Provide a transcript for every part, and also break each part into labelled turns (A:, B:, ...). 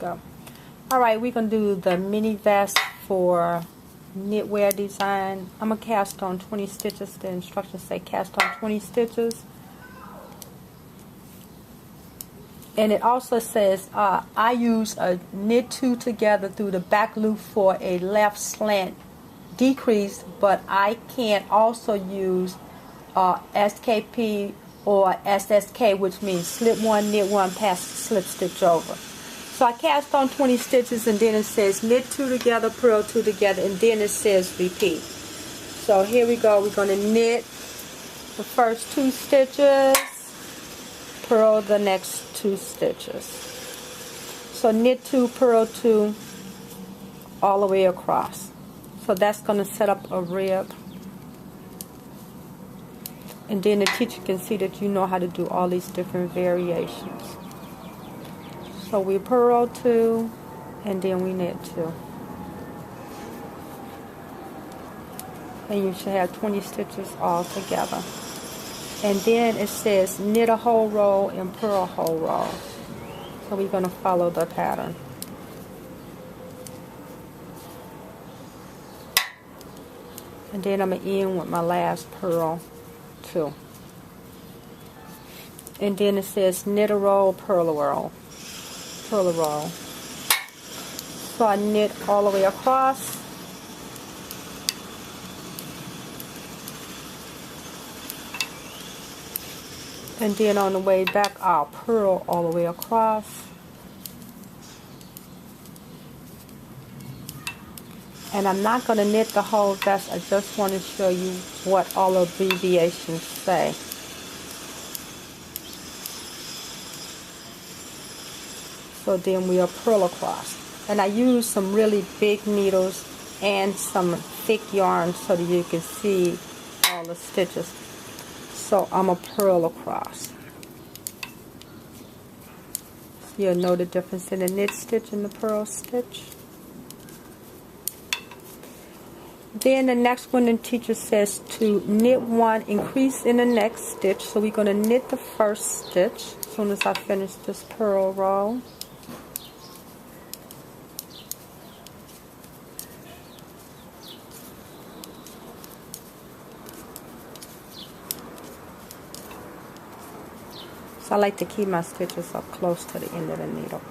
A: go. Alright, we're going to do the mini vest for knitwear design. I'm going to cast on 20 stitches. The instructions say cast on 20 stitches. And it also says I use a knit two together through the back loop for a left slant decrease, but I can also use SKP or SSK, which means slip one, knit one, pass slip stitch over. So I cast on 20 stitches, and then it says knit two together, purl two together, and then it says repeat. So here we go. We're going to knit the first 2 stitches, purl the next 2 stitches. So knit 2, purl 2 all the way across. So that's going to set up a rib. And then the teacher can see that you know how to do all these different variations. So we purl 2 and then we knit 2. And you should have 20 stitches all together. And then it says knit a whole row and purl a whole row. So we're going to follow the pattern. And then I'm going to end with my last purl 2. And then it says knit a row, purl a row. Purl a row. So I knit all the way across. And then on the way back, I'll purl all the way across. And I'm not going to knit the whole vest. I just want to show you what all abbreviations say. So then we'll purl across. And I use some really big needles and some thick yarn so that you can see all the stitches. So I'm going to purl across. So you'll know the difference in the knit stitch and the purl stitch. Then the next one, the teacher says to knit 1, increase in the next stitch. So we're going to knit the first stitch as soon as I finish this purl row. I like to keep my stitches up close to the end of the needle.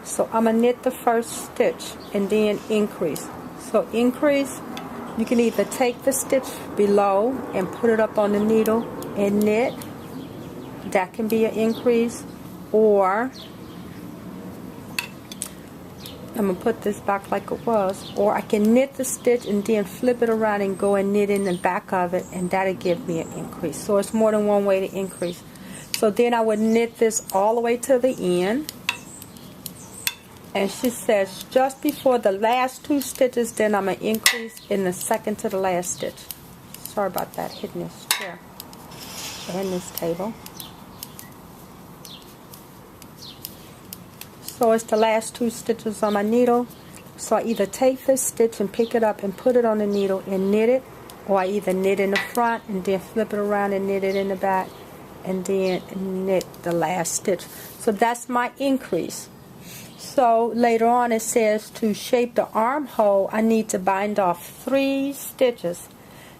A: So I'm going to knit the first stitch and then increase. So increase, you can either take the stitch below and put it up on the needle and knit. That can be an increase. Or I'm going to put this back like it was. Or I can knit the stitch and then flip it around and go and knit in the back of it, and that'll give me an increase. So it's more than one way to increase. So then I would knit this all the way to the end. And she says just before the last 2 stitches, then I'm going to increase in the second to the last stitch. Sorry about that, hitting this chair and this table. So it's the last 2 stitches on my needle. So I either take this stitch and pick it up and put it on the needle and knit it, or I either knit in the front and then flip it around and knit it in the back, and then knit the last stitch. So that's my increase. So later on it says to shape the armhole, I need to bind off 3 stitches.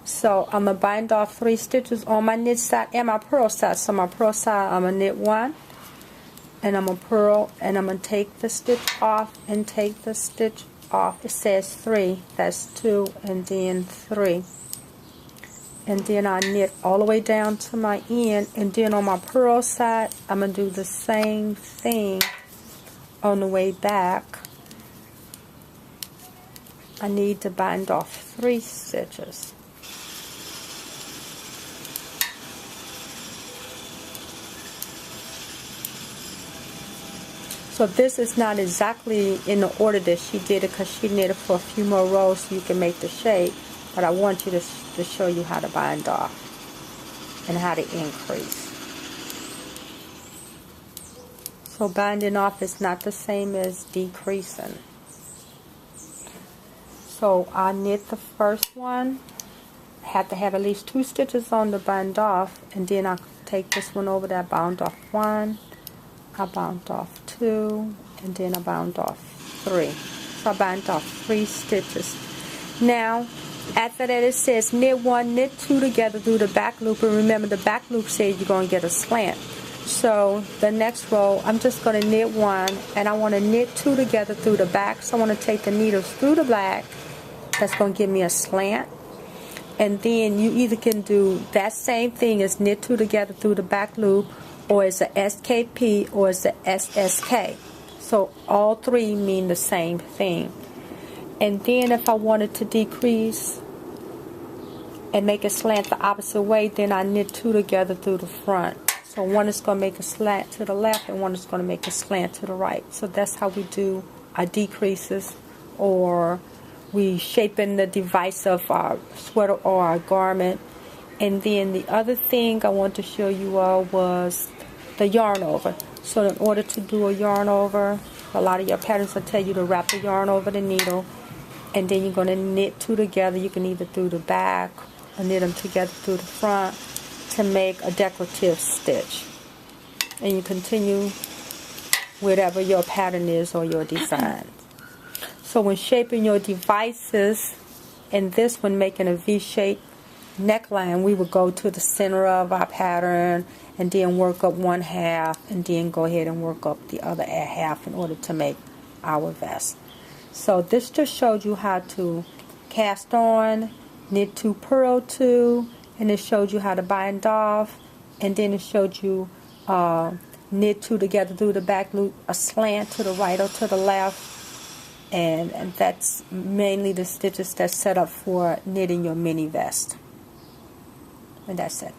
A: So I'm going to bind off 3 stitches on my knit side and my purl side. So my purl side, I'm going to knit 1, and I'm going to purl, and I'm going to take the stitch off and take the stitch off. It says 3, that's 2, and then 3. And then I knit all the way down to my end, and then on my purl side I'm going to do the same thing on the way back. I need to bind off 3 stitches. So this is not exactly in the order that she did it, because she knitted for a few more rows so you can make the shape. But I want you to show you how to bind off and how to increase. So binding off is not the same as decreasing. So I knit the first one. I have to have at least 2 stitches on to bind off, and then I take this one over there, bound off 1, I bound off 2, and then I bound off 3. So I bound off 3 stitches. Now after that it says knit 1, knit 2 together through the back loop, and remember the back loop says you're going to get a slant. So the next row I'm just going to knit 1, and I want to knit 2 together through the back. So I want to take the needles through the black. That's going to give me a slant. And then you either can do that same thing as knit 2 together through the back loop, or it's a SKP, or it's a SSK. So all 3 mean the same thing. And then if I wanted to decrease and make a slant the opposite way, then I knit 2 together through the front. So one is going to make a slant to the left, and one is going to make a slant to the right. So that's how we do our decreases, or we shaping the device of our sweater or our garment. And then the other thing I want to show you all was the yarn over. So in order to do a yarn over, a lot of your patterns will tell you to wrap the yarn over the needle, and then you're going to knit 2 together. You can either through the back or knit them together through the front to make a decorative stitch. And you continue whatever your pattern is or your design. So when shaping your devices, and this one making a V-shaped neckline, we would go to the center of our pattern and then work up 1/2, and then go ahead and work up the other half in order to make our vest. So this just showed you how to cast on, knit 2, purl 2, and it showed you how to bind off, and then it showed you knit 2 together through the back loop, a slant to the right or to the left. And that's mainly the stitches that's set up for knitting your mini vest. And that's it.